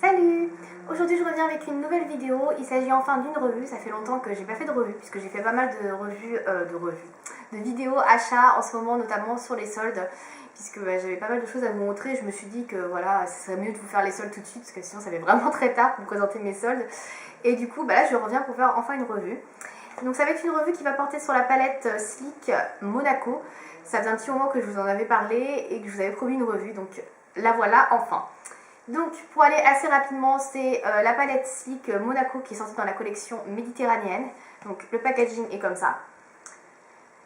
Salut! Aujourd'hui je reviens avec une nouvelle vidéo, il s'agit enfin d'une revue, ça fait longtemps que j'ai pas fait de revue puisque j'ai fait pas mal de vidéos achats en ce moment, notamment sur les soldes, puisque j'avais pas mal de choses à vous montrer. Je me suis dit que voilà, ce serait mieux de vous faire les soldes tout de suite parce que sinon ça fait vraiment très tard pour vous présenter mes soldes. Et du coup là je reviens pour faire enfin une revue. Donc ça va être une revue qui va porter sur la palette Sleek Monaco. Ça faisait un petit moment que je vous en avais parlé et que je vous avais promis une revue, donc la voilà enfin. Donc pour aller assez rapidement, c'est la palette Sleek Monaco qui est sortie dans la collection méditerranéenne. Donc le packaging est comme ça.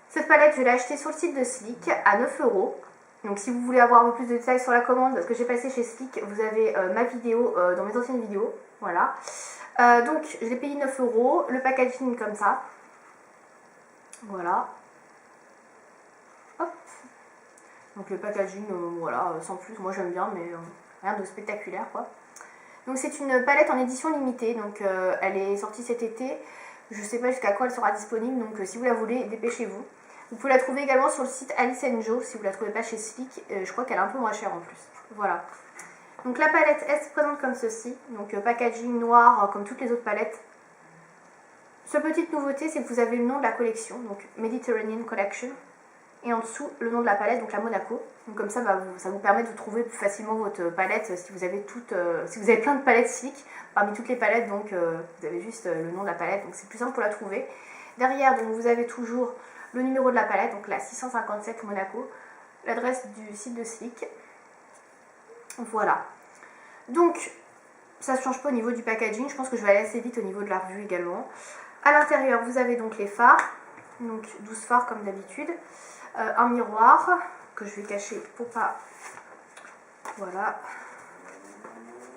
Cette palette je l'ai achetée sur le site de Sleek à 9 €. Donc si vous voulez avoir un peu plus de détails sur la commande, parce que j'ai passé chez Sleek, vous avez ma vidéo dans mes anciennes vidéos. Voilà. Donc je l'ai payé 9 €. Le packaging comme ça. Voilà. Hop. Donc le packaging, voilà, sans plus, moi j'aime bien, mais rien de spectaculaire quoi. Donc c'est une palette en édition limitée, donc elle est sortie cet été. Je sais pas jusqu'à quoi elle sera disponible, donc si vous la voulez, dépêchez-vous. Vous pouvez la trouver également sur le site Alice & Joe, si vous la trouvez pas chez Sleek. Je crois qu'elle est un peu moins chère en plus. Voilà. Donc la palette, elle se présente comme ceci. Donc packaging noir, comme toutes les autres palettes. Seule petite nouveauté, c'est que vous avez le nom de la collection, donc Mediterranean Collection. Et en dessous, le nom de la palette, donc la Monaco. Donc comme ça, ça vous permet de trouver plus facilement votre palette si vous avez si vous avez plein de palettes Sleek. Parmi toutes les palettes, donc vous avez juste le nom de la palette, donc c'est plus simple pour la trouver. Derrière, donc vous avez toujours le numéro de la palette, donc la 657 Monaco, l'adresse du site de Sleek. Voilà. Donc ça ne change pas au niveau du packaging, je pense que je vais aller assez vite au niveau de la revue également. À l'intérieur, vous avez donc les phares, donc 12 phares comme d'habitude. Un miroir que je vais cacher pour pas, voilà,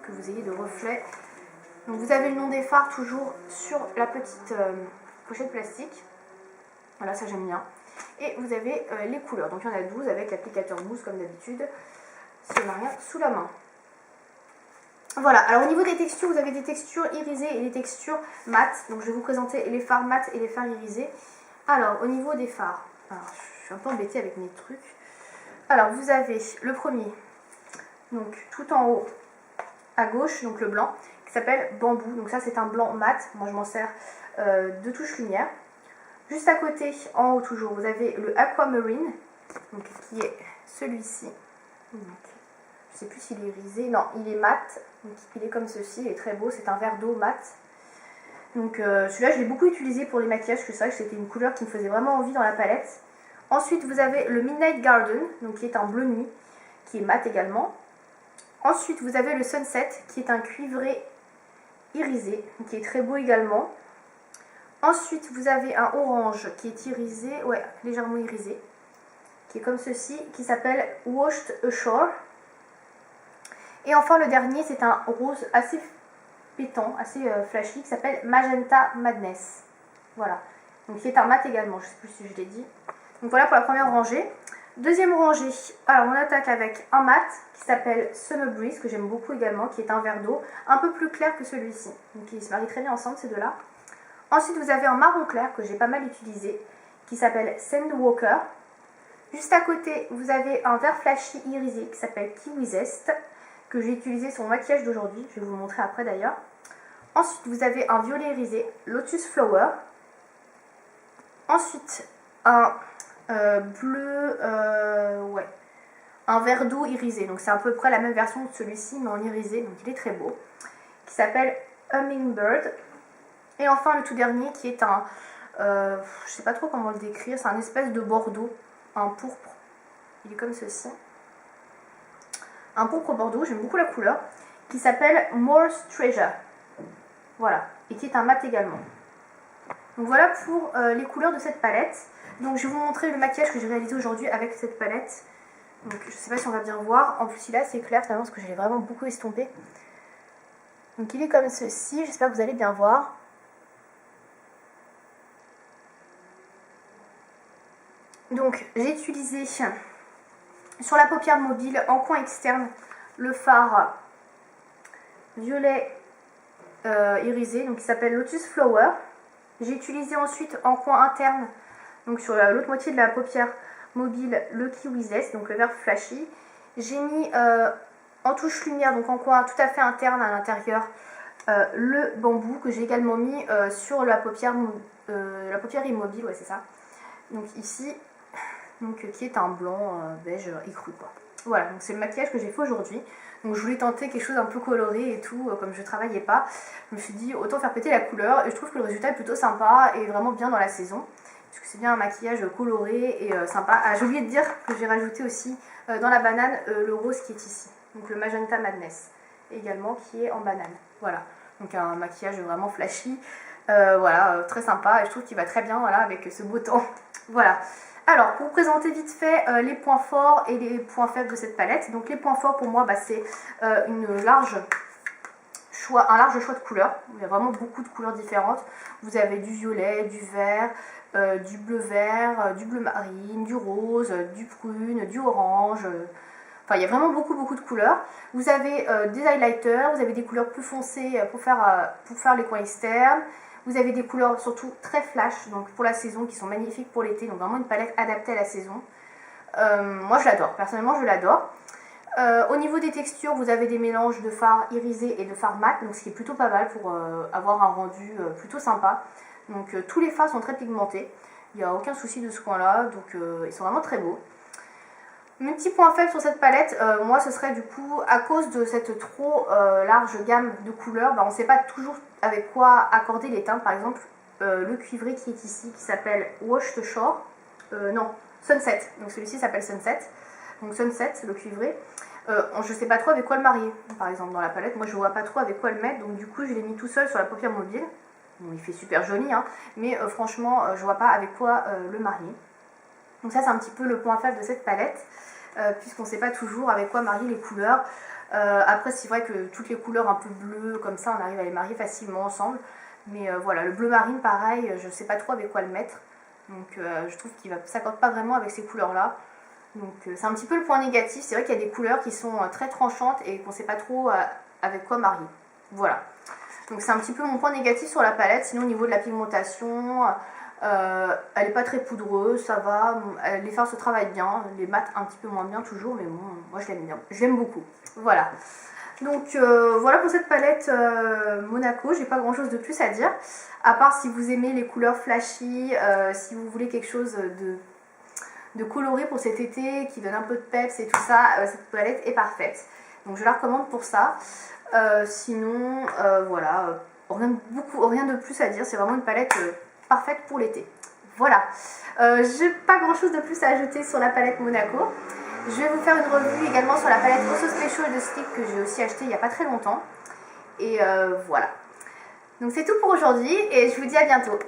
que vous ayez de reflets. Donc vous avez le nom des phares toujours sur la petite pochette plastique. Voilà, ça j'aime bien. Et vous avez les couleurs, donc il y en a 12 avec l'applicateur mousse comme d'habitude, si on n'a rien sous la main. Voilà, alors au niveau des textures, vous avez des textures irisées et des textures mates. Donc je vais vous présenter les phares mat et les phares irisés. Alors au niveau des phares, alors, je suis un peu embêtée avec mes trucs. Alors vous avez le premier, donc tout en haut à gauche, donc le blanc, qui s'appelle Bambou. Donc ça c'est un blanc mat, moi je m'en sers de touche lumière. Juste à côté, en haut toujours, vous avez le Aquamarine, donc, qui est celui-ci. Je ne sais plus s'il est irisé, non il est mat, donc il est comme ceci, il est très beau, c'est un verre d'eau mat. Donc celui-là je l'ai beaucoup utilisé pour les maquillages, parce que c'est vrai que c'était une couleur qui me faisait vraiment envie dans la palette. Ensuite vous avez le Midnight Garden, donc qui est un bleu nuit, qui est mat également. Ensuite vous avez le Sunset, qui est un cuivré irisé, qui est très beau également. Ensuite vous avez un orange qui est irisé, ouais légèrement irisé, qui est comme ceci, qui s'appelle Washed Ashore. Et enfin le dernier c'est un rose assez pétant, assez flashy, qui s'appelle Magenta Madness. Voilà, donc qui est un mat également, je ne sais plus si je l'ai dit. Donc voilà pour la première rangée. Deuxième rangée, alors on attaque avec un mat qui s'appelle Summer Breeze, que j'aime beaucoup également, qui est un verre d'eau un peu plus clair que celui-ci. Donc ils se marient très bien ensemble ces deux-là. Ensuite vous avez un marron clair que j'ai pas mal utilisé, qui s'appelle Sandwalker. Juste à côté vous avez un vert flashy irisé qui s'appelle Kiwi Zest, que j'ai utilisé sur mon maquillage d'aujourd'hui, je vais vous le montrer après d'ailleurs. Ensuite vous avez un violet irisé, Lotus Flower. Ensuite un bleu, ouais, un vert d'eau irisé, donc c'est à peu près la même version de celui-ci mais en irisé, donc il est très beau, qui s'appelle Hummingbird. Et enfin le tout dernier qui est un, je sais pas trop comment le décrire, c'est un espèce de bordeaux, un pourpre, il est comme ceci, un pourpre bordeaux, j'aime beaucoup la couleur, qui s'appelle Moore's Treasure, voilà, et qui est un mat également. Donc voilà pour les couleurs de cette palette. Donc je vais vous montrer le maquillage que j'ai réalisé aujourd'hui avec cette palette. Donc je sais pas si on va bien voir. En plus il est assez clair finalement parce que je l'ai vraiment beaucoup estompé. Donc il est comme ceci. J'espère que vous allez bien voir. Donc j'ai utilisé sur la paupière mobile en coin externe le fard violet irisé, donc qui s'appelle Lotus Flower. J'ai utilisé ensuite en coin interne, donc sur l'autre moitié de la paupière mobile, le Kiwi Zest, donc le vert flashy. J'ai mis en touche lumière, donc en coin tout à fait interne à l'intérieur, le bambou que j'ai également mis sur la paupière immobile, ouais c'est ça. Donc ici, donc, qui est un blanc beige écru quoi. Voilà, donc c'est le maquillage que j'ai fait aujourd'hui. Donc je voulais tenter quelque chose un peu coloré et tout, comme je travaillais pas. Je me suis dit autant faire péter la couleur et je trouve que le résultat est plutôt sympa et vraiment bien dans la saison. Parce que c'est bien un maquillage coloré et sympa. Ah, j'ai oublié de dire que j'ai rajouté aussi dans la banane le rose qui est ici. Donc le Magenta Madness également qui est en banane. Voilà, donc un maquillage vraiment flashy. Voilà, très sympa et je trouve qu'il va très bien voilà, avec ce beau temps. Voilà. Alors, pour vous présenter vite fait les points forts et les points faibles de cette palette. Donc les points forts pour moi, c'est un large choix de couleurs. Il y a vraiment beaucoup de couleurs différentes. Vous avez du violet, du vert, du bleu vert, du bleu marine, du rose, du prune, du orange. Enfin, il y a vraiment beaucoup de couleurs. Vous avez des highlighters, vous avez des couleurs plus foncées pour faire les coins externes. Vous avez des couleurs surtout très flash, donc pour la saison, qui sont magnifiques pour l'été. Donc vraiment une palette adaptée à la saison. Moi je l'adore, personnellement je l'adore. Au niveau des textures, vous avez des mélanges de fard irisé et de fard mat, donc ce qui est plutôt pas mal pour avoir un rendu plutôt sympa. Donc tous les fards sont très pigmentés, il n'y a aucun souci de ce coin-là, donc ils sont vraiment très beaux. Mes petits points faibles sur cette palette, moi ce serait du coup à cause de cette trop large gamme de couleurs, on ne sait pas toujours avec quoi accorder les teintes. Par exemple le cuivré qui est ici qui s'appelle Wash the Shore, non Sunset, donc celui-ci s'appelle Sunset, donc Sunset le cuivré, je ne sais pas trop avec quoi le marier par exemple dans la palette, moi je ne vois pas trop avec quoi le mettre, donc du coup je l'ai mis tout seul sur la paupière mobile. Bon, il fait super joli hein, mais franchement je ne vois pas avec quoi le marier. Donc ça c'est un petit peu le point faible de cette palette, puisqu'on ne sait pas toujours avec quoi marier les couleurs. Après c'est vrai que toutes les couleurs un peu bleues comme ça on arrive à les marier facilement ensemble. Mais voilà, le bleu marine pareil, je ne sais pas trop avec quoi le mettre. Donc je trouve qu'il ne s'accorde pas vraiment avec ces couleurs là. Donc c'est un petit peu le point négatif, c'est vrai qu'il y a des couleurs qui sont très tranchantes et qu'on ne sait pas trop avec quoi marier. Voilà. Donc c'est un petit peu mon point négatif sur la palette, sinon au niveau de la pigmentation... elle n'est pas très poudreuse, ça va, les fards se travaillent bien, les mats un petit peu moins bien toujours, mais bon, moi je l'aime bien, je l'aime beaucoup. Voilà. Donc voilà pour cette palette Monaco, j'ai pas grand chose de plus à dire, à part si vous aimez les couleurs flashy, si vous voulez quelque chose de coloré pour cet été, qui donne un peu de peps et tout ça, cette palette est parfaite. Donc je la recommande pour ça. Sinon, voilà, rien de plus à dire, c'est vraiment une palette... parfaite pour l'été. Voilà, j'ai pas grand chose de plus à ajouter sur la palette Monaco. Je vais vous faire une revue également sur la palette Osso Special de Stick que j'ai aussi acheté il n'y a pas très longtemps. Et voilà. Donc c'est tout pour aujourd'hui et je vous dis à bientôt.